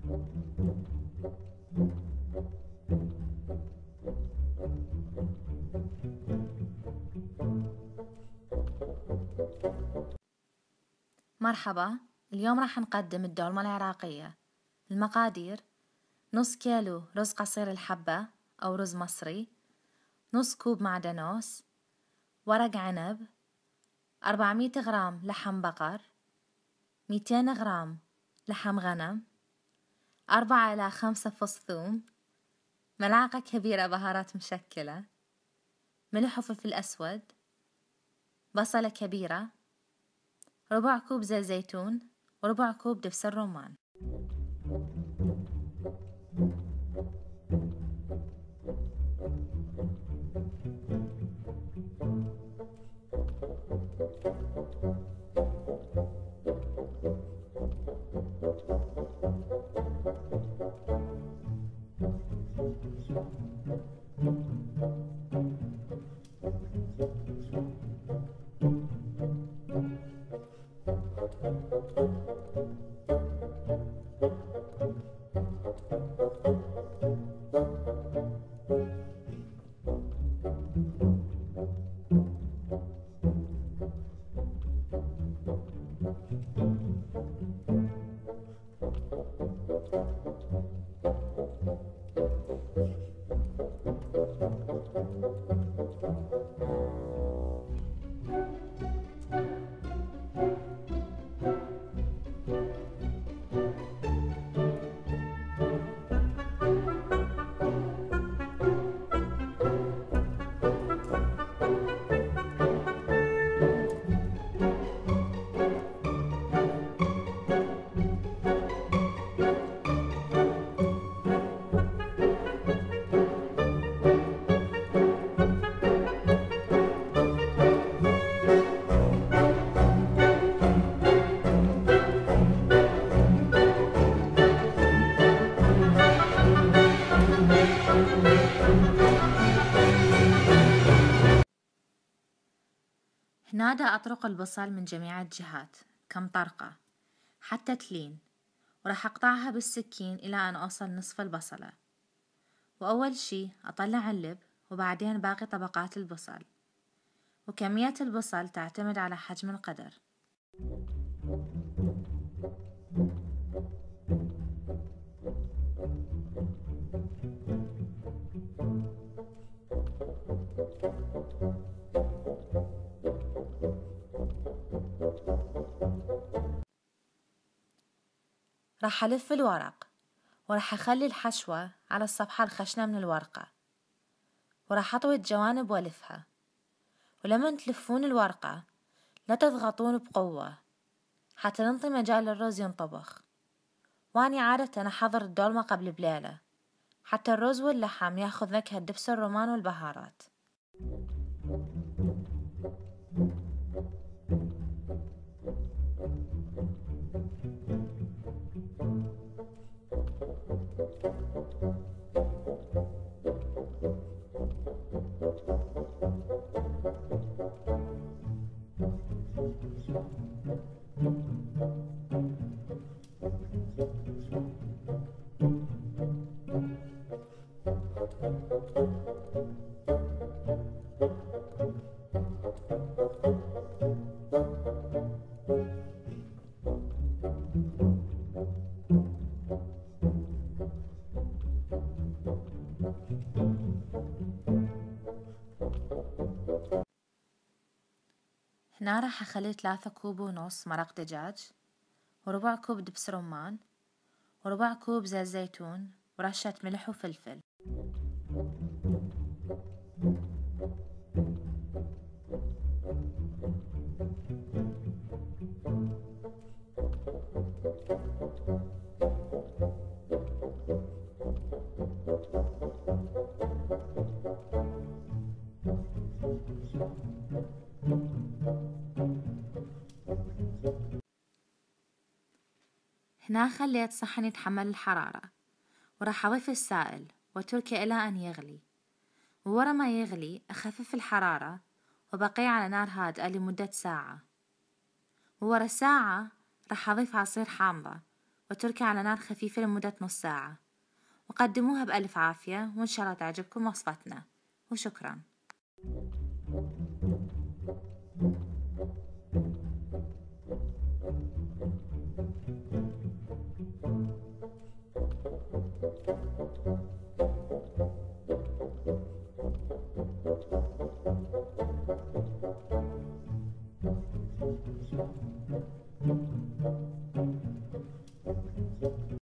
مرحبا، اليوم راح نقدم الدولمة العراقية. المقادير: نص كيلو رز قصير الحبة أو رز مصري، نص كوب معدنوس، ورق عنب، 400 غرام لحم بقر، 200 غرام لحم غنم، 4 إلى 5 فص ثوم، ملعقة كبيرة بهارات مشكلة، ملح وفلفل أسود، بصلة كبيرة، ربع كوب زيت زيتون، وربع كوب دبس الرمان. هنا دا أطرق البصل من جميع الجهات كم طرقة حتى تلين، وراح أقطعها بالسكين إلى أن أوصل نصف البصلة. وأول شي أطلع اللب وبعدين باقي طبقات البصل، وكمية البصل تعتمد على حجم القدر. راح ألف الورق، وراح أخلي الحشوة على الصفحة الخشنة من الورقة، وراح أطوي الجوانب وألفها. ولما تلفون الورقة لا تضغطون بقوة حتى ننطي مجال للرز ينطبخ. واني عادة أحضر الدولمة قبل بليلة حتى الرز واللحم ياخذ نكهة دبس الرمان والبهارات. هنا راح أخلي 3 كوب ونص مرق دجاج، وربع كوب دبس رمان، وربع كوب زيت زيتون، ورشة ملح وفلفل. هنا خليت صحن يتحمل الحرارة، وراح أضيف السائل وأتركه إلى أن يغلي. وورا ما يغلي أخفف الحرارة وبقيه على نار هادئة لمدة ساعة. وورا ساعة راح أضيف عصير حامضة وتركي على نار خفيفة لمدة نص ساعة، وقدموها بألف عافية، وإن شاء الله تعجبكم وصفتنا، وشكرا.